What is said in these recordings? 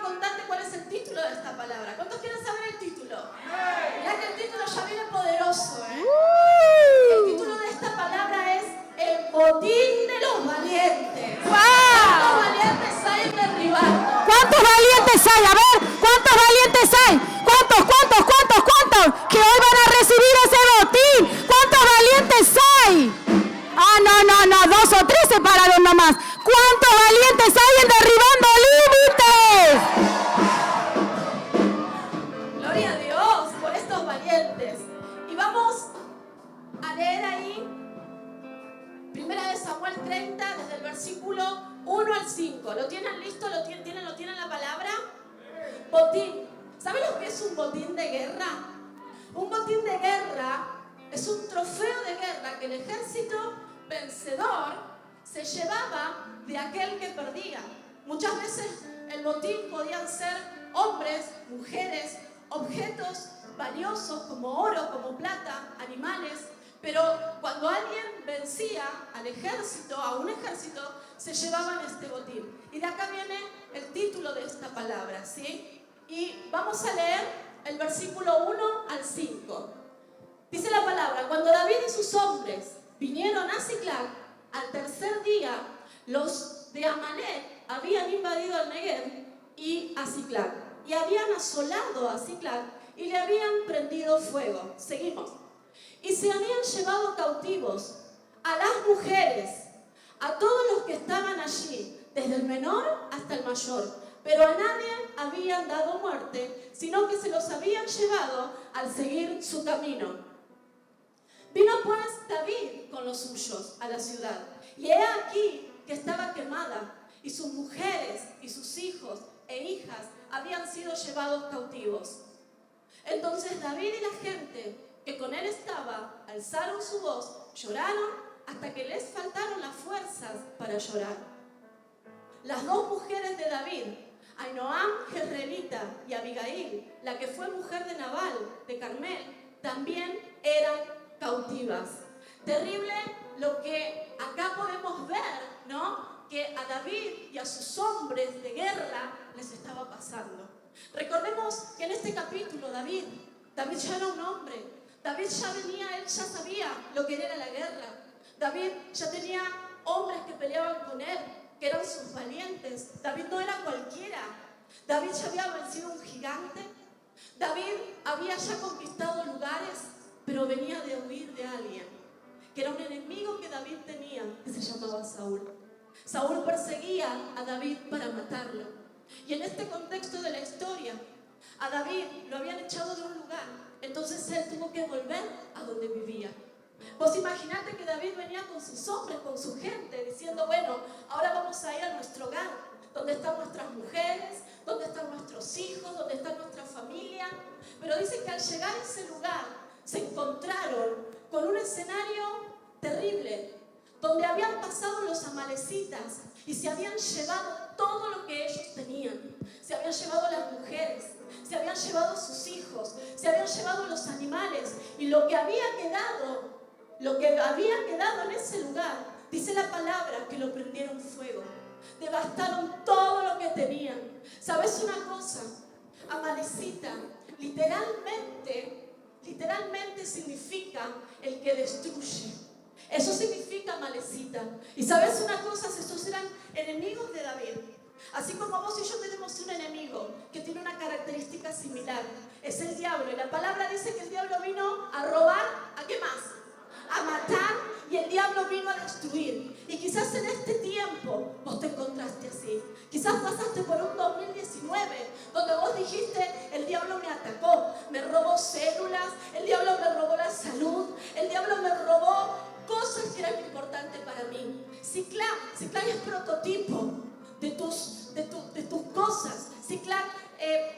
contarte cuál es el título de esta palabra. ¿Cuántos quieren saber el título? Mirá que el título ya viene poderoso, ¿eh? El título de esta palabra es El botín de los valientes. ¿Cuántos valientes hay en derribando? ¿Cuántos valientes hay? A ver, ¿cuántos valientes hay? ¿Cuántos? Que hoy van a recibir ese botín. ¿Cuántos valientes hay? No, 2 o 3 se pararon nomás. ¿Cuántos valientes hay en derribando límites? Gloria a Dios por estos valientes. Y vamos a leer ahí 1 Samuel 30, desde el versículo 1 al 5. ¿Lo tienen listo? ¿Lo tienen la palabra? Botín. ¿Saben lo que es un botín de guerra? Un botín de guerra es un trofeo de guerra que el ejército vencedor se llevaba de aquel que perdía. Muchas veces el botín podían ser hombres, mujeres, objetos valiosos como oro, como plata, animales, pero cuando alguien vencía al ejército, a un ejército, se llevaban este botín. Y de acá viene el título de esta palabra, ¿sí? Y vamos a leer el versículo 1 al 5. Dice la palabra: cuando David y sus hombres vinieron a Siclag, al tercer día, los de Amalec habían invadido el Negev y a Siclag, y habían asolado a Siclag y le habían prendido fuego. Seguimos. Y se habían llevado cautivos a las mujeres, a todos los que estaban allí, desde el menor hasta el mayor, pero a nadie habían dado muerte, sino que se los habían llevado al seguir su camino. Vino pues David con los suyos a la ciudad, y he aquí que estaba quemada, y sus mujeres y sus hijos e hijas habían sido llevados cautivos. Entonces David y la gente que con él estaba alzaron su voz, lloraron hasta que les faltaron las fuerzas para llorar. Las 2 mujeres de David, Ainoam jezreelita y Abigail, la que fue mujer de Nabal de Carmel, también eran cautivas. Terrible lo que acá podemos ver, ¿no? Que a David y a sus hombres de guerra les estaba pasando. Recordemos que en este capítulo David ya era un hombre. David ya venía, él ya sabía lo que era la guerra. David ya tenía hombres que peleaban con él, que eran sus valientes. David no era cualquiera. David ya había vencido un gigante. David había ya conquistado lugares, pero venía de huir de alguien, que era un enemigo que David tenía, que se llamaba Saúl. Saúl perseguía a David para matarlo. Y en este contexto de la historia, a David lo habían echado de un lugar. Entonces él tuvo que volver a donde vivía. Vos imaginate que David venía con sus hombres, con su gente, diciendo: bueno, ahora vamos a ir a nuestro hogar, donde están nuestras mujeres, donde están nuestros hijos, donde está nuestra familia. Pero dice que al llegar a ese lugar se encontraron con un escenario terrible, donde habían pasado los amalecitas y se habían llevado todo lo que ellos tenían. Se habían llevado las mujeres, se habían llevado sus hijos, se habían llevado los animales, y lo que había quedado en ese lugar, dice la palabra que lo prendieron fuego. Devastaron todo lo que tenían. ¿Sabes una cosa? Amalecita literalmente significa el que destruye. Eso significa Amalecita. Y ¿sabes una cosa? Estos eran enemigos de David. Así como vos y yo tenemos un enemigo que tiene una característica similar, es el diablo. Y la palabra dice que el diablo vino a robar, ¿a qué más? A matar, y el diablo vino a destruir. Y quizás en este tiempo vos te encontraste así. Quizás pasaste por un 2019 donde vos dijiste: el diablo me atacó, me robó células, el diablo me robó la salud, el diablo me robó cosas que eran importantes para mí. Siclag es prototipo de tus cosas. Siclag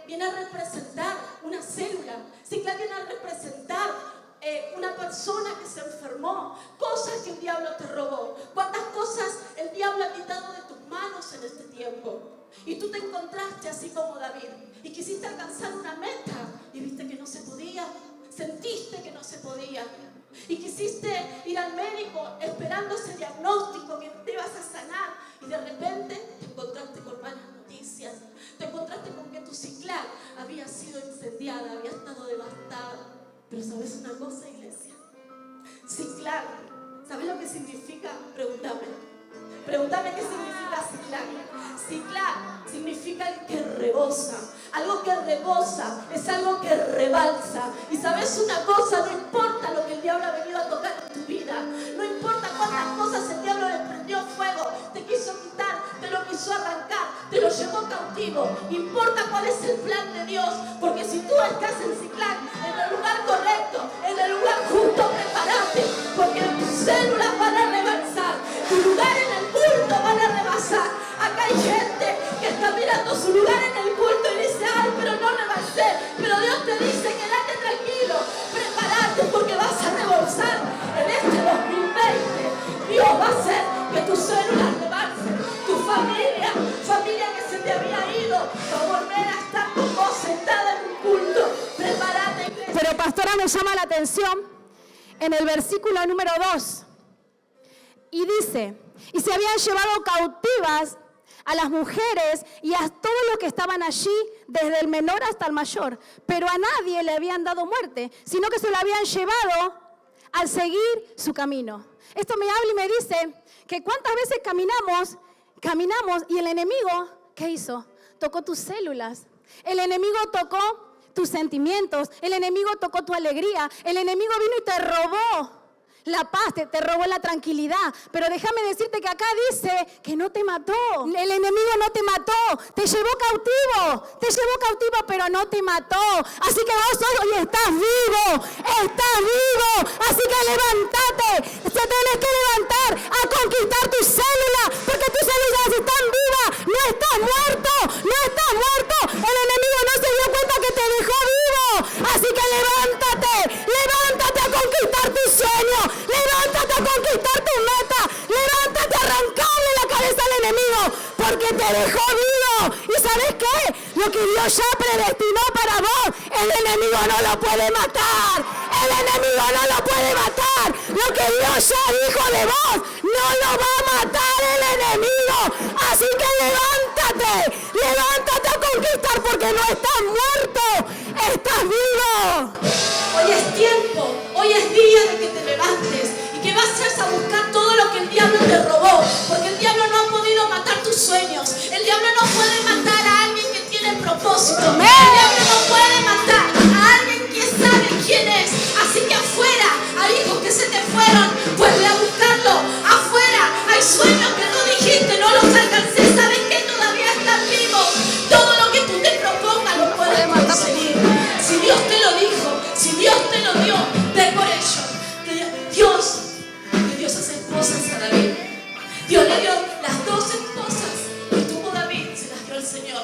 viene a representar una célula. Siclag viene a representar una persona que se enfermó, cosas que el diablo te robó. ¿Cuántas cosas el diablo ha quitado de tus manos en este tiempo? Y tú te encontraste así como David y quisiste alcanzar una meta y viste que no se podía, sentiste que no se podía, y quisiste ir al médico esperando ese diagnóstico que te ibas a sanar, y de repente te encontraste con malas noticias, Te encontraste con que tu Ciclac había sido incendiada, había estado devastada. Pero ¿sabes una cosa, iglesia? Ciclac, ¿sabes lo que significa? Pregúntame qué significa Ciclac. Ciclac significa el que rebosa. Algo que rebosa es algo que rebalsa. Y ¿sabes una cosa? No importa lo que el diablo ha venido a tocar en tu vida. No importa cuántas cosas el diablo le prendió fuego, te quiso quitar, te lo quiso arrancar, te lo llevó cautivo. Importa cuál es el plan de Dios. Porque si tú estás en Ciclac, en el lugar correcto, en el lugar justo, prepárate. Porque tus células van a rebalsar. Tu lugar en el culto van a rebasar. Acá hay gente que está mirando su lugar en el culto y dice, ay, pero no rebalsé. Pero Dios te dice, quédate tranquilo, prepárate porque vas a rebalsar. En este 2020, Dios va a hacer que tus células rebalsen. Tu familia que se te había ido, va a volver a estar con vos sentada en un culto. Prepárate, iglesia. Pero pastora, me llama la atención en el versículo número 2. Y dice, y se habían llevado cautivas a las mujeres y a todos los que estaban allí, desde el menor hasta el mayor. Pero a nadie le habían dado muerte, sino que se lo habían llevado al seguir su camino. Esto me habla y me dice que cuántas veces caminamos y el enemigo, ¿qué hizo? Tocó tus células. El enemigo tocó tus sentimientos. El enemigo tocó tu alegría. El enemigo vino y te robó la paz, te robó la tranquilidad. Pero déjame decirte que acá dice que no te mató. El enemigo no te mató, te llevó cautivo, pero no te mató. Así que vos hoy estás vivo. Así que levántate, te tenés que levantar a conquistar tu célula, porque tus células están vivas, no estás muerto. El enemigo no se dio cuenta que te dejó vivo. Así que levántate a conquistar tu sueño. Levántate a conquistar tu meta. Levántate a arrancarle la cabeza al enemigo, porque te dejó vivo. ¿Y sabes qué? Lo que Dios ya predestinó para vos, el enemigo no lo puede matar. Lo que Dios ya dijo de vos, no lo va a matar el enemigo. Así que levántate a conquistar, porque no estás muerto, estás vivo. Hoy es día de que te levantes y que vayas a buscar todo lo que el diablo te robó, porque el diablo no ha podido matar tus sueños. El diablo no puede matar a alguien que tiene propósito. El diablo no puede matar a alguien que sabe quién es. Así que afuera hay hijos que se te fueron, pues ve a buscarlo. Afuera hay sueños que tú dijiste, no los alcancé. ¿Sabes que todavía están vivos? Todo lo que tú te propongas lo puedes conseguir. Si Dios te lo dijo, si Dios te lo dio, ve por ello. Que Dios hace cosas a David. Dios le dio las 2 esposas que tuvo David, se las dio al Señor.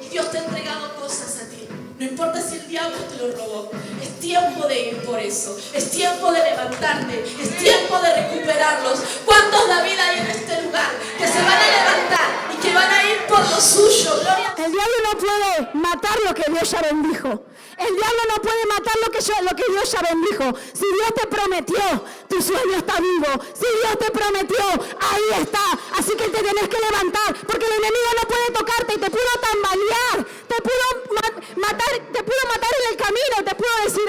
Y Dios te ha entregado cosas a ti. No importa si el diablo te lo robó. Es tiempo de ir por eso. Es tiempo de levantarte. Es tiempo de recuperarlos. ¿Cuántos David hay en este lugar que se van a levantar y que van a ir por lo suyo? Gloria. El diablo no puede matar lo que Dios ya bendijo. El diablo no puede matar lo que Dios ya bendijo. Si Dios te prometió, tu sueño está vivo. Si Dios te prometió, ahí está. Así que te tenés que levantar, porque el enemigo no puede tocarte y te pudo tambalear. Te pudo matar en el camino. Te pudo decir,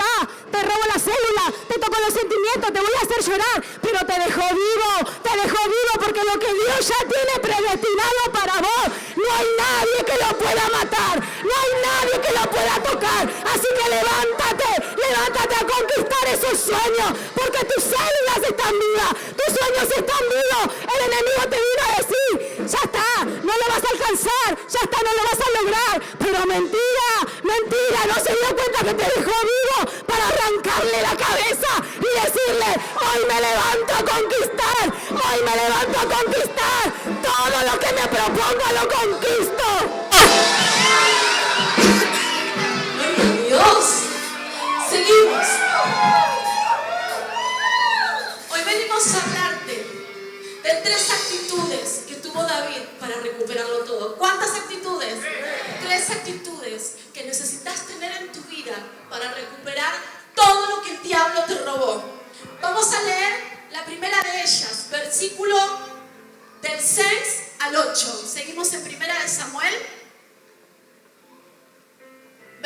te robo la célula, te toco los sentimientos, te voy a hacer llorar. Pero te dejó vivo, porque lo que Dios ya tiene predestinado para vos, no hay nadie que lo pueda matar. No hay nadie que lo pueda tocar. Así que levántate a conquistar esos sueños, porque tus células están vivas, tus sueños están vivos. El enemigo te vino a decir, ya está, no lo vas a alcanzar, ya está, no lo vas a lograr. Pero mentira, no se dio cuenta que te dejó vivo para arrancarle la cabeza y decirle, hoy me levanto a conquistar, todo lo que me proponga lo conquisto. Dios. Seguimos. Hoy venimos a hablarte de 3 actitudes que tuvo David para recuperarlo todo. ¿Cuántas actitudes? 3 actitudes que necesitas tener en tu vida para recuperar todo lo que el diablo te robó. Vamos a leer la primera de ellas, versículo del 6 al 8. Seguimos en 1 Samuel.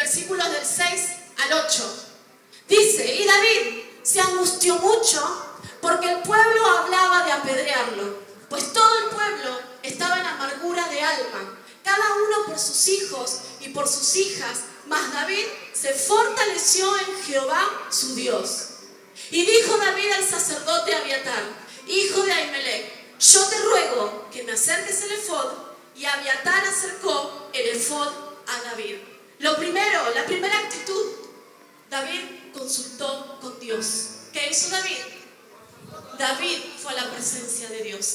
versículos del 6 al 8. Dice, y David se angustió mucho porque el pueblo hablaba de apedrearlo, pues todo el pueblo estaba en amargura de alma, cada uno por sus hijos y por sus hijas, mas David se fortaleció en Jehová su Dios. Y dijo David al sacerdote Abiatar, hijo de Ahimelech, yo te ruego que me acerques el efod, y Abiatar acercó el efod a David. La primera actitud, David consultó con Dios. ¿Qué hizo David? David fue a la presencia de Dios.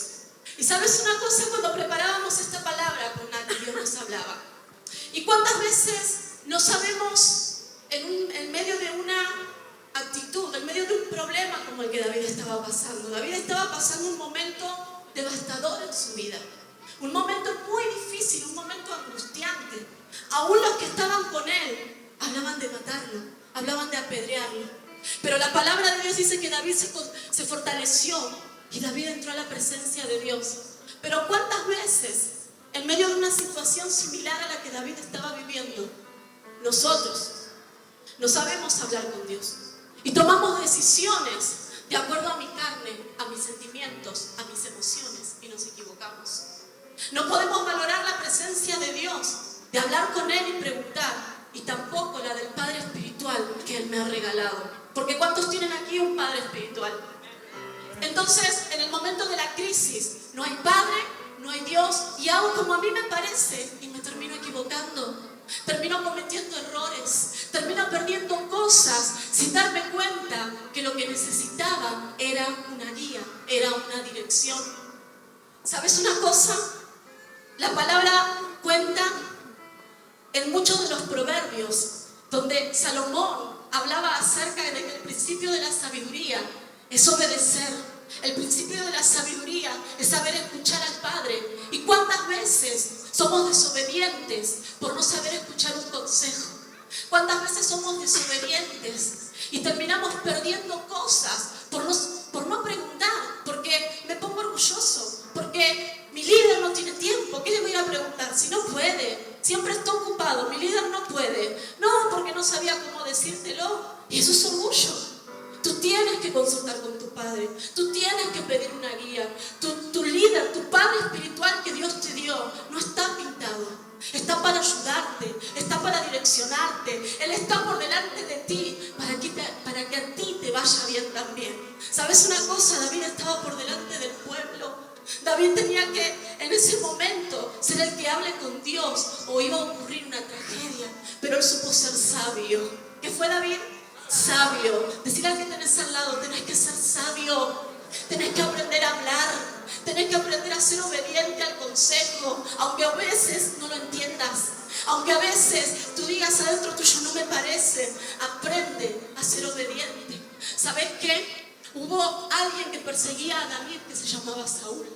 Y sabes una cosa, cuando preparábamos esta palabra con Nati, Dios nos hablaba. ¿Y cuántas veces no sabemos en medio de una actitud, en medio de un problema como el que David estaba pasando? David estaba pasando un momento devastador en su vida. Un momento muy difícil, un momento angustiante. Aún los que estaban con él hablaban de matarlo, hablaban de apedrearlo. Pero la palabra de Dios dice que David se fortaleció y David entró a la presencia de Dios. Pero ¿cuántas veces, en medio de una situación similar a la que David estaba viviendo, nosotros no sabemos hablar con Dios y tomamos decisiones de acuerdo a mi carne, a mis sentimientos, a mis emociones, y nos equivocamos? No podemos valorar la presencia de Dios, de hablar con Él y preguntar, y tampoco la del Padre espiritual que Él me ha regalado. Porque ¿cuántos tienen aquí un Padre espiritual? Entonces, en el momento de la crisis, no hay Padre, no hay Dios, y hago como a mí me parece y me termino equivocando. Termino cometiendo errores, termino perdiendo cosas sin darme cuenta que lo que necesitaba era una guía, era una dirección. ¿Sabes una cosa? La palabra cuenta en muchos de los proverbios donde Salomón hablaba acerca de que el principio de la sabiduría es obedecer. El principio de la sabiduría es saber escuchar al Padre. ¿Y cuántas veces somos desobedientes por no saber escuchar un consejo? ¿Cuántas veces somos desobedientes y terminamos perdiendo cosas por no preguntar? Porque me pongo orgulloso, porque mi líder no tiene tiempo. ¿Qué le voy a preguntar? Si no puede, siempre está ocupado, mi líder no puede. No, porque no sabía cómo decírtelo. Y eso es orgullo. Tú tienes que consultar con tu Padre, tú tienes que pedir una guía. Tu líder, tu Padre espiritual que Dios te dio, no está pintado, está para ayudarte, está para direccionarte. Él está por delante de ti para que a ti te vaya bien también. ¿Sabes una cosa? David estaba por delante del pueblo. David tenía que en ese momento ser el que hable con Dios o iba a ocurrir una tragedia, pero él supo ser sabio. ¿Qué fue David? Sabio. Decirle al que tenés al lado, tenés que ser sabio, tenés que aprender a hablar, tenés que aprender a ser obediente al consejo, aunque a veces no lo entiendas, aunque a veces tú digas adentro tuyo no me parece. Aprende a ser obediente. ¿Sabes qué? Hubo alguien que perseguía a David que se llamaba Saúl.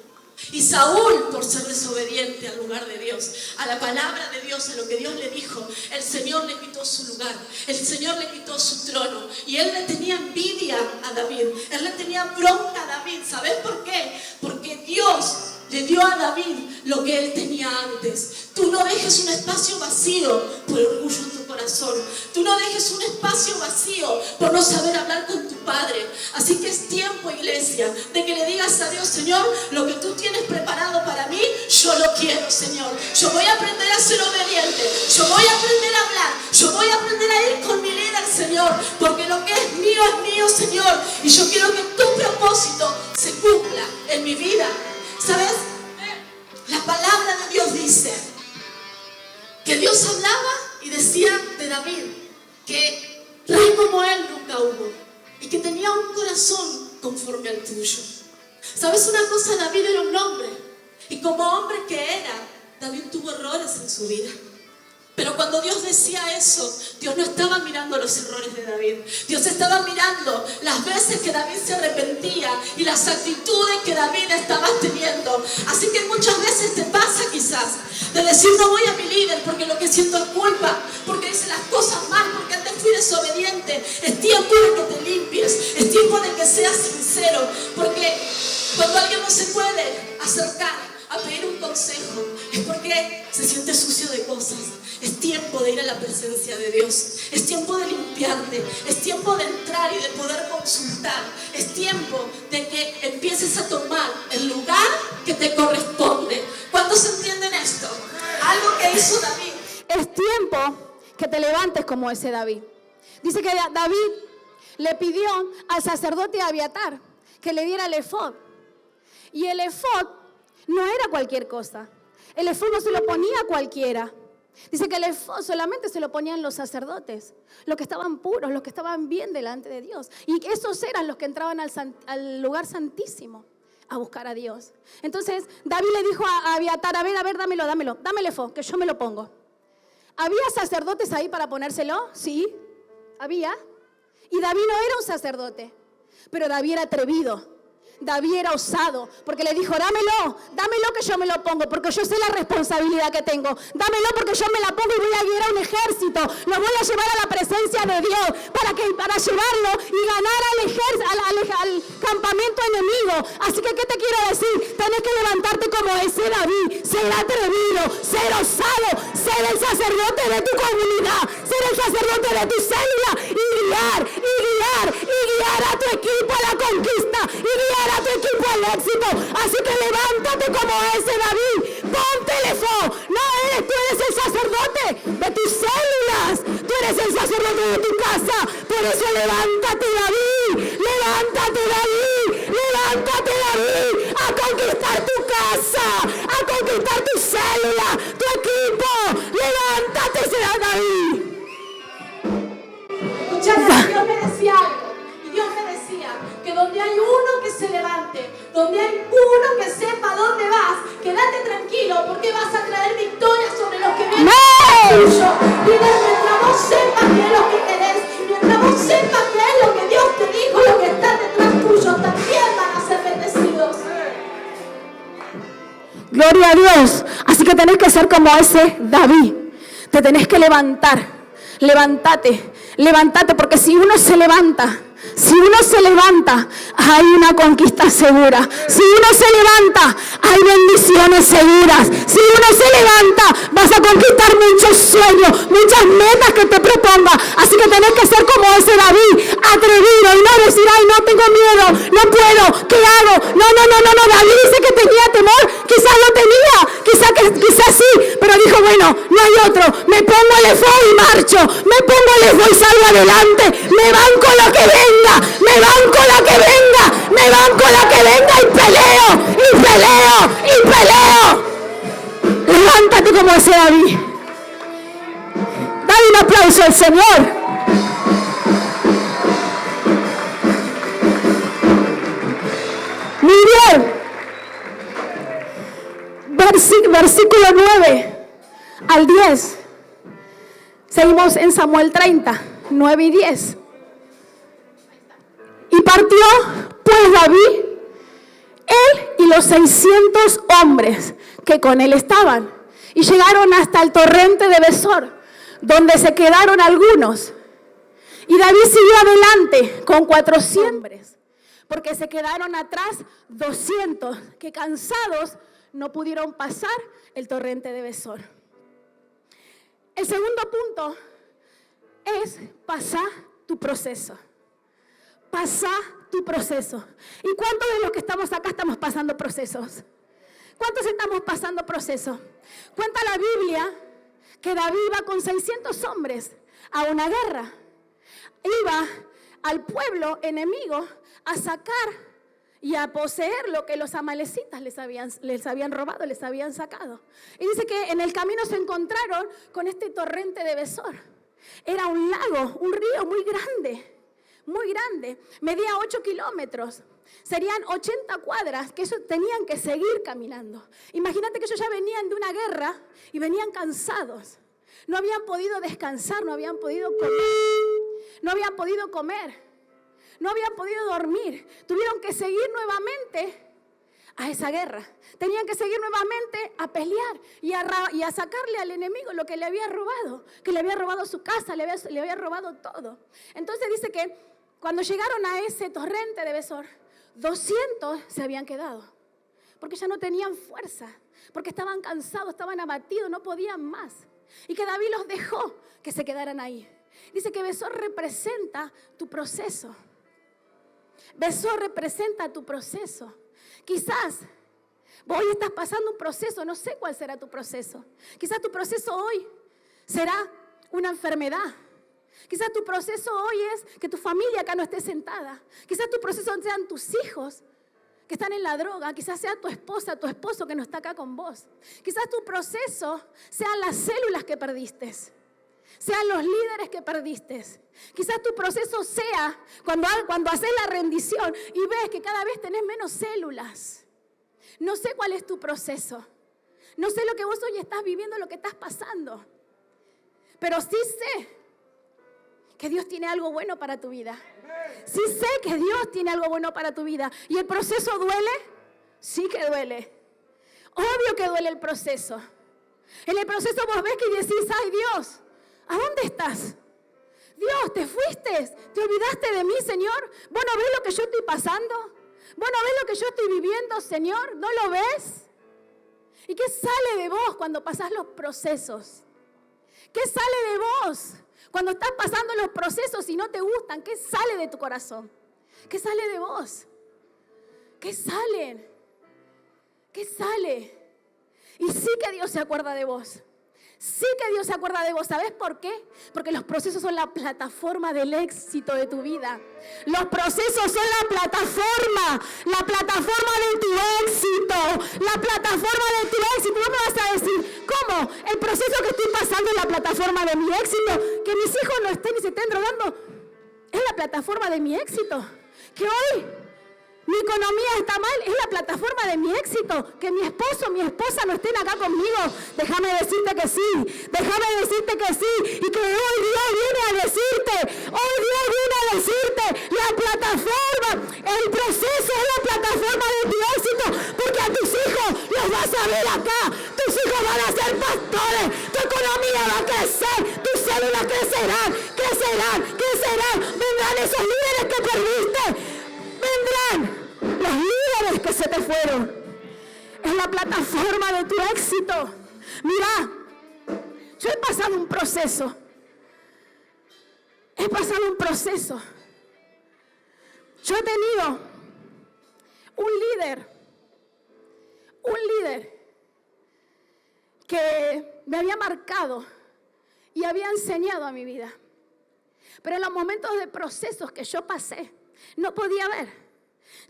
Y Saúl, por ser desobediente al lugar de Dios, a la palabra de Dios, a lo que Dios le dijo, el Señor le quitó su lugar, el Señor le quitó su trono. Y él le tenía envidia a David, él le tenía bronca a David. ¿Sabes por qué? Porque Dios le dio a David lo que él tenía antes. Tú no dejes un espacio vacío por orgullo en tu corazón. Tú no dejes un espacio vacío por no saber hablar con tu Padre. Así que es tiempo, iglesia, de que le digas a Dios: Señor, lo que tú tienes preparado para mí, yo lo quiero, Señor. Yo voy a aprender a ser obediente. Yo voy a aprender a hablar. Yo voy a aprender a ir con mi líder, Señor. Porque lo que es mío, Señor. Y yo quiero que tu propósito se cumpla en mi vida. ¿Sabes? La palabra de Dios dice que Dios hablaba y decía de David que rey como él nunca hubo y que tenía un corazón conforme al tuyo. ¿Sabes una cosa? David era un hombre, y como hombre que era, David tuvo errores en su vida. Pero cuando Dios decía eso, Dios no estaba mirando los errores de David. Dios estaba mirando las veces que David se arrepentía y las actitudes que David estaba teniendo. Así que muchas veces te pasa quizás de decir: no voy a mi líder porque lo que siento es culpa, porque hice las cosas mal, porque antes fui desobediente. Es tiempo de que te limpies, es tiempo de que seas sincero, porque cuando alguien no se puede acercar a pedir un consejo, es porque se siente sucio de cosas. Es tiempo de ir a la presencia de Dios. Es tiempo de limpiarte. Es tiempo de entrar y de poder consultar. Es tiempo de que empieces a tomar el lugar que te corresponde. ¿Cuántos entienden esto? Algo que hizo David. Es tiempo que te levantes como ese David. Dice que David le pidió al sacerdote Abiatar que le diera el efod. Y el efod no era cualquier cosa. El efod no se lo ponía a cualquiera. Dice que el efod solamente se lo ponían los sacerdotes, los que estaban puros, los que estaban bien delante de Dios. Y esos eran los que entraban al lugar santísimo a buscar a Dios. Entonces David le dijo a Abiatar, a ver, dámelo, dame el efod, que yo me lo pongo. ¿Había sacerdotes ahí para ponérselo? Sí, había. Y David no era un sacerdote, pero David era atrevido. David era osado, porque le dijo, dámelo que yo me lo pongo, porque yo sé la responsabilidad que tengo. Dámelo porque yo me la pongo y voy a guiar a un ejército. Lo voy a llevar a la presencia de Dios para llevarlo y ganar al campamento enemigo. Así que, ¿qué te quiero decir? Tenés que levantarte como ese David, ser atrevido, ser osado, ser el sacerdote de tu comunidad, ser el sacerdote de tu célula y guiar a tu equipo a la conquista y guiar a tu equipo al éxito. Así que levántate como ese David, ponte el efod. Tú eres el sacerdote de tus células, tú eres el sacerdote de tu casa. Por eso levántate David, a conquistar tu casa, a conquistar tu célula, tu equipo. Levántate, será David. Escuchame, Dios me decía algo. Y Dios me decía que donde hay uno que se levante, donde hay uno que sepa dónde vas, quédate tranquilo porque vas a traer victoria sobre los que vienen tuyo. Y mientras vos sepas qué es lo que querés, mientras vos sepas qué es lo que Dios te dijo, lo que está detrás tuyo, también van a ser bendecidos. Gloria a Dios. Así que tenés que ser como ese David. Te tenés que levantar. Levántate, porque si uno se levanta, hay una conquista segura. Si uno se levanta, hay bendiciones seguras. Si uno se levanta, vas a conquistar muchos sueños, muchas metas que te propongas. Así que tenés que ser como ese David, atrevido y no decir, ay, no tengo miedo, no puedo, ¿qué hago? No. David dice que tenía temor, quizás lo tenía, quizás sí, pero dijo, bueno, no hay otro, me pongo el efod y marcho, me pongo el efod y salgo adelante, me banco lo que venga, y peleo. Levántate como ese David. Dale un aplauso al Señor. Muy bien. Versículo 9 al 10. Seguimos en Samuel 30, 9 y 10. Y partió pues David, él y los 600 hombres que con él estaban, y llegaron hasta el torrente de Besor, donde se quedaron algunos. Y David siguió adelante con 400 hombres, porque se quedaron atrás 200, que cansados no pudieron pasar el torrente de Besor. El segundo punto es pasar tu proceso. Pasa tu proceso. ¿Y cuántos de los que estamos acá estamos pasando procesos? ¿Cuántos estamos pasando procesos? Cuenta la Biblia que David iba con 600 hombres a una guerra. Iba al pueblo enemigo a sacar y a poseer lo que los amalecitas les habían robado, les habían sacado. Y dice que en el camino se encontraron con este torrente de Besor. Era un lago, un río muy grande, medía 8 kilómetros, serían 80 cuadras que ellos tenían que seguir caminando. Imagínate que ellos ya venían de una guerra y venían cansados, no habían podido descansar, no habían podido comer, no habían podido dormir, tuvieron que seguir nuevamente a esa guerra, tenían que seguir nuevamente a pelear y a sacarle al enemigo lo que le había robado, que le había robado su casa, le había robado todo. Entonces dice que cuando llegaron a ese torrente de Besor, 200 se habían quedado, porque ya no tenían fuerza, porque estaban cansados, estaban abatidos, no podían más. Y que David los dejó que se quedaran ahí. Dice que Besor representa tu proceso. Besor representa tu proceso. Quizás hoy estás pasando un proceso, no sé cuál será tu proceso. Quizás tu proceso hoy será una enfermedad. Quizás tu proceso hoy es que tu familia acá no esté sentada. Quizás tu proceso sean tus hijos que están en la droga. Quizás sea tu esposa, tu esposo que no está acá con vos. Quizás tu proceso sean las células que perdiste, sean los líderes que perdiste. Quizás tu proceso sea cuando haces la rendición y ves que cada vez tenés menos células. No sé cuál es tu proceso. No sé lo que vos hoy estás viviendo, lo que estás pasando. Pero sí sé que Dios tiene algo bueno para tu vida. Sí sé que Dios tiene algo bueno para tu vida. ¿Y el proceso duele? Sí que duele. Obvio que duele el proceso. En el proceso vos ves que decís, ay Dios, ¿a dónde estás? Dios, ¿te fuiste? ¿Te olvidaste de mí, Señor? ¿Vos no ves lo que yo estoy pasando? ¿Vos no ves lo que yo estoy viviendo, Señor? ¿No lo ves? ¿Y qué sale de vos cuando pasás los procesos? ¿Qué sale de vos cuando estás pasando los procesos y no te gustan? ¿Qué sale de tu corazón? ¿Qué sale de vos? ¿Qué sale? ¿Qué sale? Y sí que Dios se acuerda de vos. Sí que Dios se acuerda de vos. ¿Sabes por qué? Porque los procesos son la plataforma del éxito de tu vida. Los procesos son la plataforma de tu éxito. La plataforma de tu éxito. ¿Cómo me vas a decir? ¿Cómo? El proceso que estoy pasando es la plataforma de mi éxito. Que mis hijos no estén y se estén drogando es la plataforma de mi éxito. Que hoy mi economía está mal, es la plataforma de mi éxito. Que mi esposo, mi esposa no estén acá conmigo, déjame decirte que sí. Déjame decirte que sí. Y que hoy Dios viene a decirte, la plataforma, el proceso es la plataforma de tu éxito. Porque a tus hijos los vas a ver acá. Tus hijos van a ser pastores. Tu economía va a crecer. Tus células crecerán. Vendrán esos líderes que perdiste. Vendrán los líderes que se te fueron. Es la plataforma de tu éxito. Mira, yo he pasado un proceso. Yo he tenido un líder que me había marcado y había enseñado a mi vida. Pero en los momentos de procesos que yo pasé, no podía ver.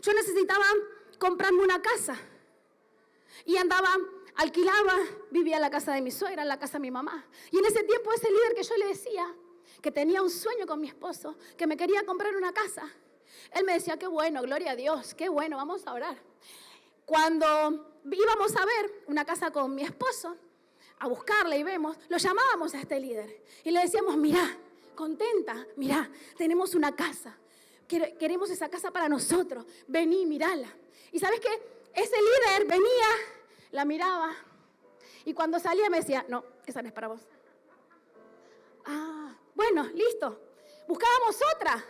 Yo necesitaba comprarme una casa. Y alquilaba, vivía en la casa de mi suegra, en la casa de mi mamá. Y en ese tiempo ese líder que yo le decía, que tenía un sueño con mi esposo, que me quería comprar una casa, él me decía, qué bueno, gloria a Dios, qué bueno, vamos a orar. Cuando íbamos a ver una casa con mi esposo, a buscarla y vemos, lo llamábamos a este líder. Y le decíamos, mirá, contenta, mirá, tenemos una casa. Queremos esa casa para nosotros. Vení, mirala. Y ¿sabes qué? Ese líder venía, la miraba. Y cuando salía me decía, no, esa no es para vos. Ah, bueno, listo. Buscábamos otra.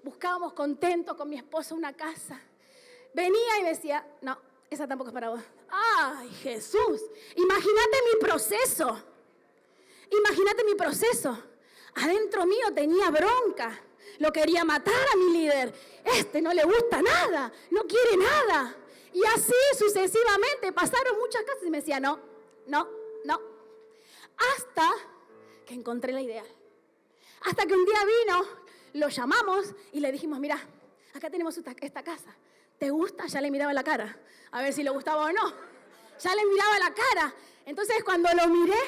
Buscábamos contentos con mi esposo una casa. Venía y decía, no, esa tampoco es para vos. Ay, Jesús. Imagínate mi proceso. Adentro mío tenía bronca. Lo quería matar a mi líder. No le gusta nada, no quiere nada. Y así sucesivamente pasaron muchas casas y me decía, no. Hasta que encontré la ideal. Hasta que un día vino, lo llamamos y le dijimos, mira, acá tenemos esta casa. ¿Te gusta? Ya le miraba la cara. A ver si le gustaba o no. Ya le miraba la cara. Entonces cuando lo miré,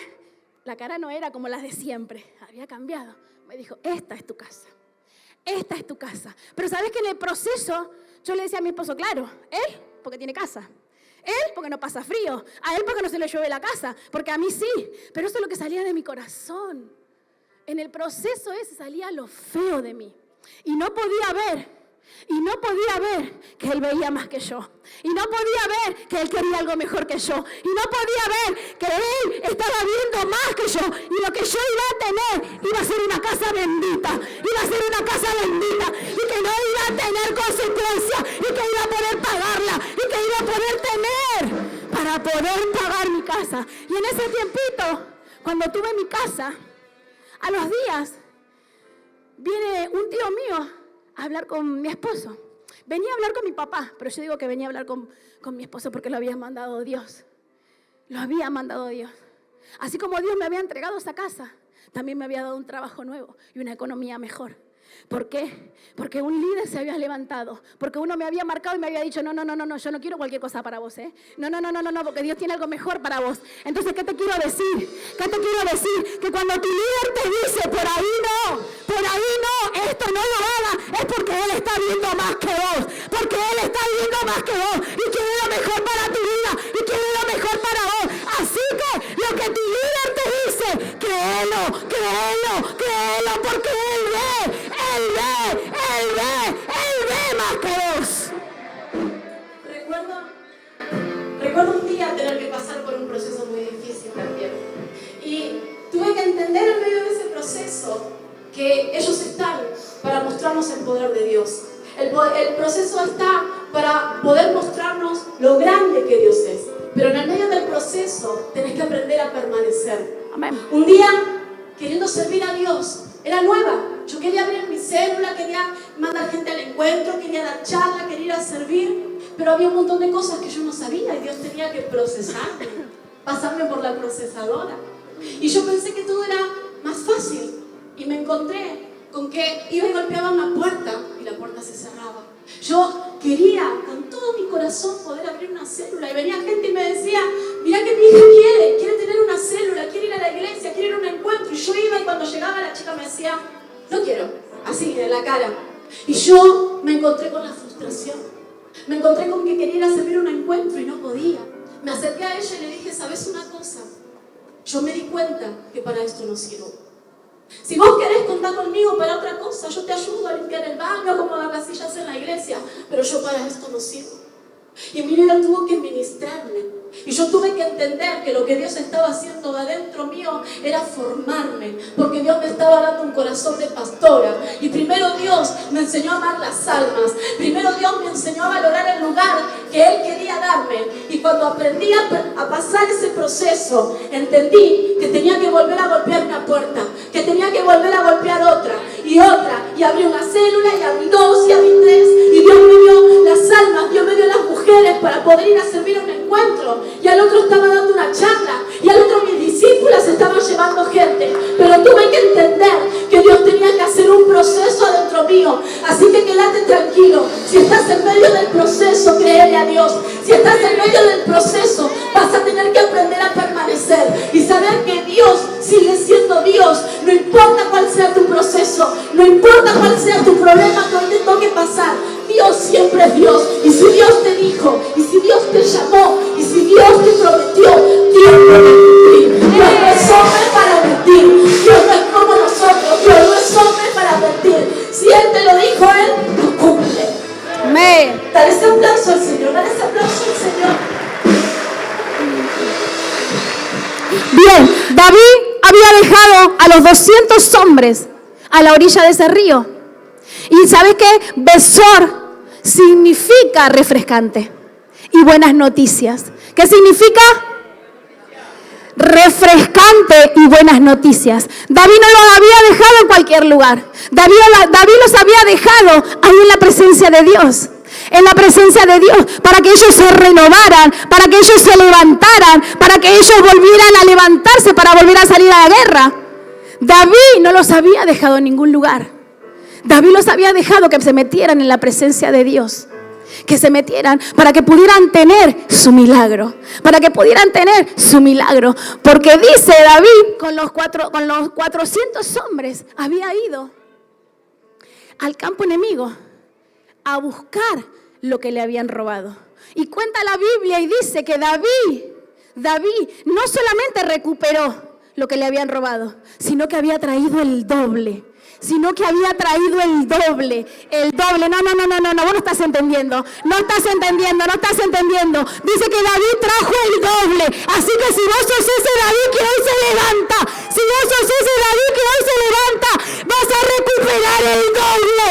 la cara no era como las de siempre. Había cambiado. Me dijo, esta es tu casa. Esta es tu casa. Pero ¿sabes que en el proceso yo le decía a mi esposo, claro, él porque tiene casa, él porque no pasa frío, a él porque no se le llueve la casa, porque a mí sí, pero eso es lo que salía de mi corazón. En el proceso ese salía lo feo de mí y no podía ver que él veía más que yo. Y no podía ver que él quería algo mejor que yo. Y no podía ver que él estaba viendo más que yo. Y lo que yo iba a tener iba a ser una casa bendita. Iba a ser una casa bendita. Y que no iba a tener consecuencias. Y que iba a poder pagarla. Y que iba a poder tener poder pagar mi casa. Y en ese tiempito, cuando tuve mi casa, a los días, viene un tío mío a hablar con mi esposo. Venía a hablar con mi papá, pero yo digo que venía a hablar con mi esposo porque lo había mandado Dios. Lo había mandado Dios. Así como Dios me había entregado esa casa, también me había dado un trabajo nuevo y una economía mejor. ¿Por qué? Porque un líder se había levantado, porque uno me había marcado y me había dicho, no, yo no quiero cualquier cosa para vos, No, porque Dios tiene algo mejor para vos. Entonces, ¿qué te quiero decir? Que cuando tu líder te dice, por ahí no, esto no lo haga, es porque Él está viendo más que vos, y quiere lo mejor para tu vida, y quiere lo mejor para vos. Así que lo que tu líder te dice, créelo, porque Él ve más que vos. Recuerdo un día tener que pasar por un proceso muy difícil también. Y tuve que entender en medio de ese proceso que ellos están para mostrarnos el poder de Dios. El proceso está para poder mostrarnos lo grande que Dios es. Pero en el medio del proceso tenés que aprender a permanecer. Amén. Un día, queriendo servir a Dios, era nueva. Yo quería abrir mi célula, quería mandar gente al encuentro, quería dar charla, quería ir a servir. Pero había un montón de cosas que yo no sabía y Dios tenía que procesarme, pasarme por la procesadora. Y yo pensé que todo era más fácil. Y me encontré con que iba y golpeaba una puerta y la puerta se cerraba. Yo quería con todo mi corazón poder abrir una célula y venía gente y me decía, mira que mi hija quiere tener una célula, quiere ir a la iglesia, quiere ir a un encuentro. Y yo iba y cuando llegaba la chica me decía, no quiero, así en la cara. Y yo me encontré con la frustración, me encontré con que quería ir a servir un encuentro y no podía. Me acerqué a ella y le dije, ¿sabes una cosa? Yo me di cuenta que para esto no sirvo. Si vos querés contar conmigo para otra cosa, yo te ayudo a limpiar el baño, a acomodar las sillas en la iglesia, pero yo para esto no sirvo. Y mi líder tuvo que ministrarme. Y yo tuve que entender que lo que Dios estaba haciendo de adentro mío era formarme, porque Dios me estaba dando un corazón de pastora. Y primero Dios me enseñó a amar las almas. Primero Dios me enseñó a valorar el lugar que Él quería darme. Y cuando aprendí a pasar ese proceso, entendí que tenía que volver a golpear una puerta, que tenía que volver a golpear otra. Y abrí una célula, y abrí dos, y abrí tres. Y Dios me dio las almas, Dios me dio las mujeres para poder ir a servir a un encuentro. Y al otro estaba dando una charla, y al otro mis discípulas estaban llevando gente. Pero tuve que entender que Dios tenía que hacer un proceso adentro mío. Así que quédate tranquilo. Si estás en medio del proceso, créele a Dios. Si estás en medio del proceso, vas a tener que aprender a permanecer y saber que Dios sigue siendo Dios. No importa cuál sea tu proceso, no importa cuál sea tu problema que hoy te toque pasar, Dios siempre es Dios. Y si Dios te dijo, y si Dios te llamó, y si Dios te prometió, Dios puede cumplir. Dios no es hombre para mentir. Dios no es como nosotros. Dios no es hombre para mentir. Si Él te lo dijo, Él lo cumple. Amén. Dale ese aplauso al Señor, dale ese aplauso al Señor. Bien, David había dejado a los 200 hombres a la orilla de ese río. ¿Y sabes qué? Besor significa refrescante y buenas noticias. ¿Qué significa? Refrescante y buenas noticias. David no los había dejado en cualquier lugar. David los había dejado ahí en la presencia de Dios. En la presencia de Dios, para que ellos se renovaran, para que ellos se levantaran, para que ellos volvieran a levantarse, para volver a salir a la guerra. David no los había dejado en ningún lugar. David los había dejado que se metieran en la presencia de Dios, que se metieran para que pudieran tener su milagro, porque dice David, con los 400 hombres había ido al campo enemigo a buscar lo que le habían robado. Y cuenta la Biblia y dice que David no solamente recuperó lo que le habían robado, sino que había traído el doble. El doble. No, vos no estás entendiendo. No estás entendiendo. Dice que David trajo el doble. Así que si vos sos ese David que hoy se levanta, vas a recuperar el doble.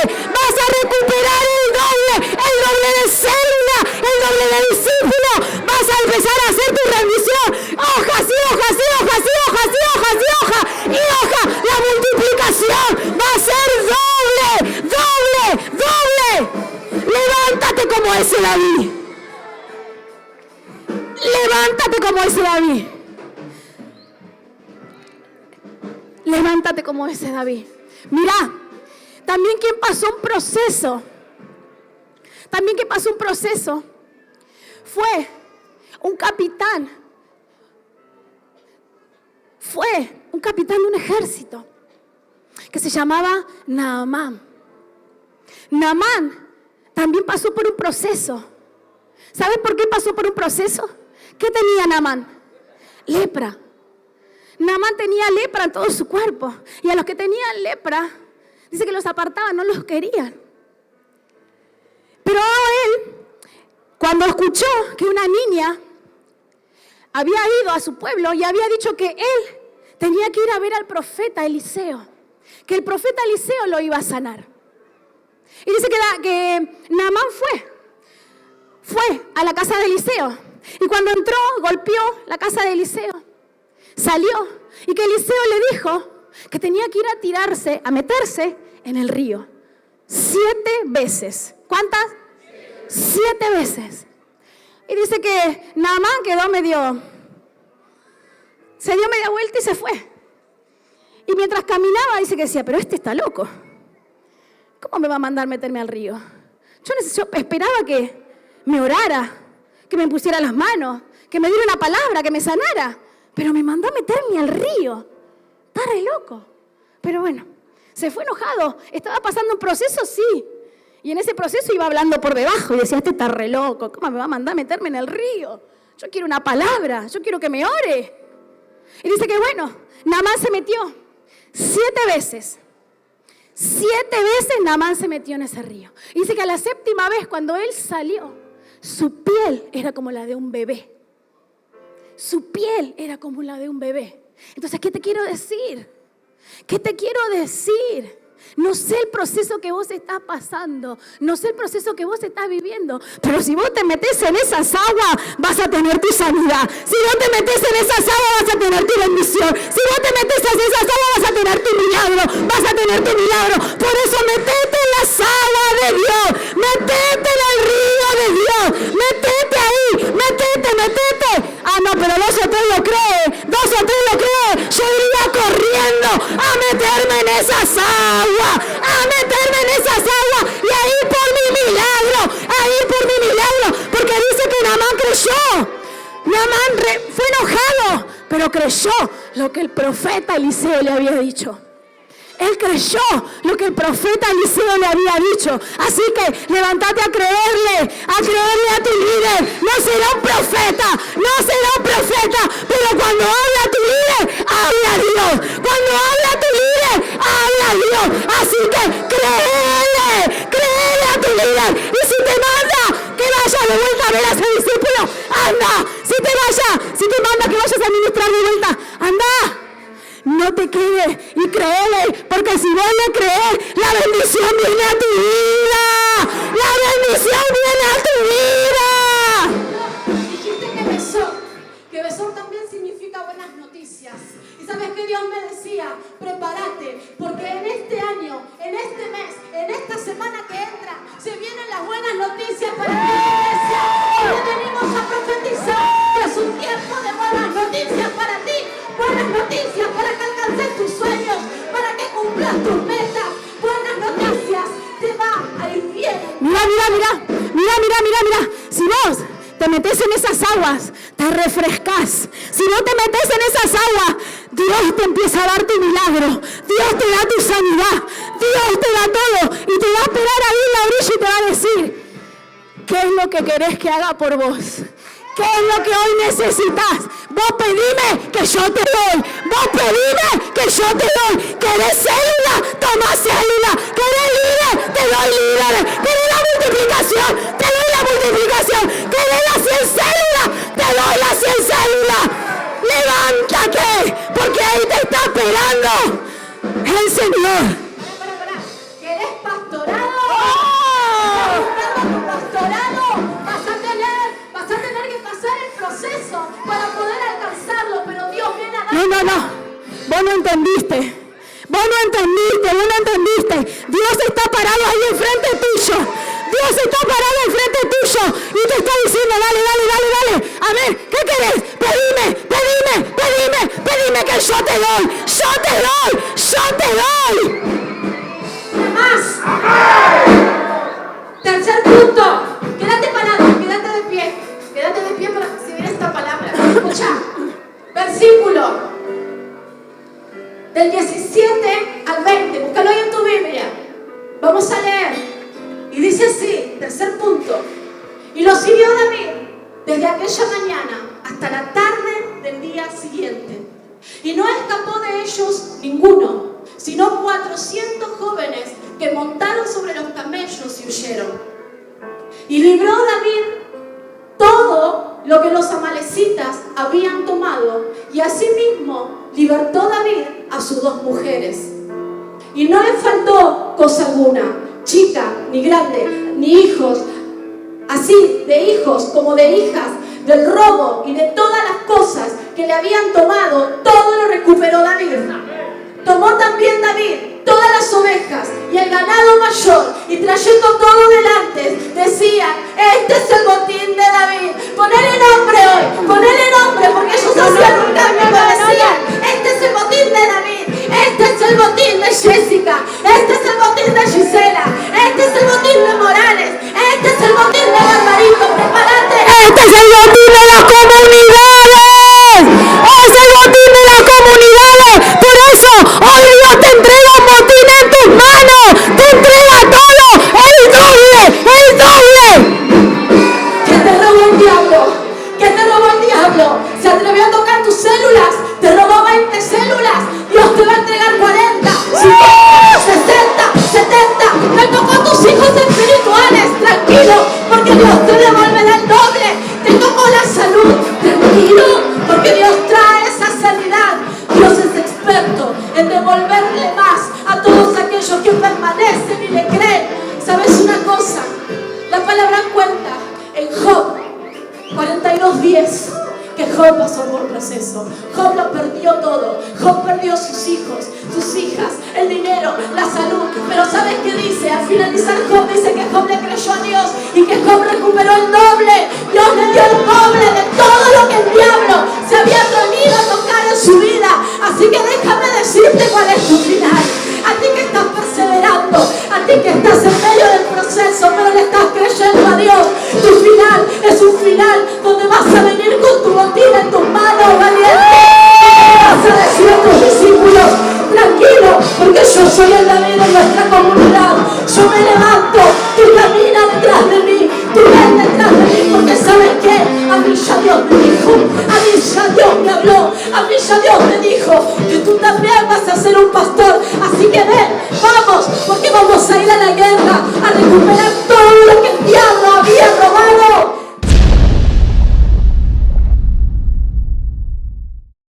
El doble de célula, el doble de discípulo. Vas a empezar a hacer tu rendición. Hojas y hojas y hojas y hojas y hojas y hojas y hojas. La multiplicación va a ser doble, doble, doble. Levántate como ese David. Levántate como ese David. Levántate como ese David. Mira, también quien pasó un proceso. También quien pasó un proceso fue un capitán. Fue un capitán de un ejército que se llamaba Naamán. Naamán también pasó por un proceso. ¿Sabes por qué pasó por un proceso? ¿Qué tenía Naamán? Lepra. Naamán tenía lepra en todo su cuerpo. Y a los que tenían lepra, dice que los apartaban, no los querían. Pero él, cuando escuchó que una niña había ido a su pueblo y había dicho que él tenía que ir a ver al profeta Eliseo, que el profeta Eliseo lo iba a sanar. Y dice que Naamán fue a la casa de Eliseo. Y cuando entró, golpeó la casa de Eliseo. Salió. Y que Eliseo le dijo que tenía que ir a tirarse, a meterse en el río. 7 veces. ¿Cuántas? 7 veces. Y dice que Naamán se dio media vuelta y se fue. Y mientras caminaba, dice que decía, pero este está loco. ¿Cómo me va a mandar meterme al río? Yo esperaba que me orara, que me pusiera las manos, que me diera una palabra, que me sanara. Pero me mandó a meterme al río. Está re loco. Pero bueno, se fue enojado. Estaba pasando un proceso, sí. Y en ese proceso iba hablando por debajo y decía, este está re loco. ¿Cómo me va a mandar a meterme en el río? Yo quiero una palabra. Yo quiero que me ore. Y dice que bueno, Naamán se metió 7 veces. 7 veces Naamán se metió en ese río. Y dice que a la 7ª vez, cuando él salió, su piel era como la de un bebé. Su piel era como la de un bebé. Entonces, ¿qué te quiero decir? ¿Qué te quiero decir? No sé el proceso que vos estás pasando, no sé el proceso que vos estás viviendo, pero si vos te metés en esas aguas, vas a tener tu sanidad. Si vos te metés en esas aguas, vas a tener tu bendición. Si vos te metés en esas aguas, vas a tener tu milagro, vas a tener tu milagro. Por eso metete en las aguas de Dios, metete en el río de Dios, metete ahí, metete. Ah, no, pero 2 o 3 lo creen, 2 o 3 lo creen. Yo iría corriendo a meterme en esas aguas, y ahí por mi milagro, porque dice que Naamán creyó. Naamán fue enojado, pero creyó lo que el profeta Eliseo le había dicho. Él creyó lo que el profeta Eliseo le había dicho. Así que levántate a creerle a tu líder. No será un profeta, pero cuando habla tu líder, habla a Dios. Cuando habla tu líder, habla a Dios. Así que créele a tu líder. Y si te manda que vayas de vuelta a ver a ese discípulo, anda. Si te manda que vayas a ministrar de vuelta, anda. No te quedes y créele, porque si vos le crees, la bendición viene a tu vida. La bendición viene a tu vida. Dijiste que Besor también significa buenas noticias. Y sabes que Dios me decía, prepárate, porque en este año, en este mes, en esta semana que entra, se vienen las buenas noticias para ti, iglesia. Hoy venimos a profetizar que es un tiempo de buenas noticias para ti. Buenas noticias para que alcances tus sueños, para que cumplas tus metas. Buenas noticias, te va a ir bien. Mira. Si vos te metés en esas aguas, te refrescas. Si vos te metés en esas aguas, Dios te empieza a dar tu milagro. Dios te da tu sanidad. Dios te da todo. Y te va a esperar ahí en la orilla y te va a decir, ¿qué es lo que querés que haga por vos? ¿Qué es lo que hoy necesitas? Vos pedime que yo te doy. Vos pedime que yo te doy. ¿Querés célula? Toma célula. ¿Querés líder? Te doy líderes. ¿Querés la multiplicación? Te doy la multiplicación. ¿Querés las 100 células? Te doy las 100 células. Levántate, porque ahí te está esperando el Señor. Para. ¿Querés pastorado? ¡Oh! ¿Estás buscando tu pastorado? Vas a tener que pasar el proceso no entendiste. Vos no entendiste. Dios está parado ahí enfrente tuyo. Dios está parado enfrente tuyo y te está diciendo, dale. Amén. ¿Qué querés? Pedime que yo te doy. Más. Tercer punto. Quédate parado, quédate de pie para recibir esta palabra. Escucha. Versículo del 17 al 20. Búscalo ahí en tu Biblia. Vamos a leer. Y dice así, tercer punto. Y los siguió David desde aquella mañana hasta la tarde del día siguiente. Y no escapó de ellos ninguno, sino 400 jóvenes que montaron sobre los camellos y huyeron. Y libró David todo lo que los amalecitas habían tomado, y asimismo libertó David a sus 2 mujeres. Y no le faltó cosa alguna, chica ni grande, ni hijos, así de hijos como de hijas, del robo y de todas las cosas que le habían tomado, todo lo recuperó David. Tomó también David todas las ovejas y el ganado mayor, y trayendo todo delante, decían: este es el botín de David. Ponele nombre hoy, porque ellos hacían un cambio y decían: este es el botín de David, este es el botín de Jessica, este es el botín de Gisela, este es el botín de Morales, este es el botín de Barbarito. Prepárate. Este es el botín de las comunidades. Es el botín de las comunidades. Por eso hoy Dios te entrega un botín en tus manos. Te entrega todo. El doble. ¿Qué te robó el diablo? Se atrevió a tocar tus células. Te robó 20 células. Dios te va a entregar 40, 50, 60, 70. Me tocó a tus hijos espirituales. Tranquilo, porque Dios te devolverá el doble. Te tocó la salud. Tranquilo, porque Dios trae esa sanidad. Dios es experto en devolverle más a todos aquellos que permanecen y le creen. ¿Sabes una cosa? La palabra cuenta en Job 42:10 que Job pasó por un proceso. Job lo perdió todo. Job perdió sus hijos, sus hijas, el dinero, la salud. Pero ¿sabes qué dice? Al finalizar Job dice que Job le creyó a Dios y que Job recuperó el doble. Dios le dio el doble de todo lo que el diablo se había atrevido a tocar en su vida. Así que déjame decirte cuál es tu final. A ti que estás perseverando, a ti que estás en medio del proceso, pero le estás creyendo a Dios, tu final es un final donde vas a venir con tu botín en tus manos, valiente. Vas a decir a tus discípulos: tranquilo, porque yo soy el David de nuestra comunidad. Yo me levanto, tú camina detrás de mí, tú ven detrás de mí, porque ¿sabes qué? A mí ya Dios me dijo, a mí ya Dios me habló, a mí ya Dios me dijo que tú también vas a ser un pastor. Así que ven, vamos, porque vamos a ir a la guerra, a recuperar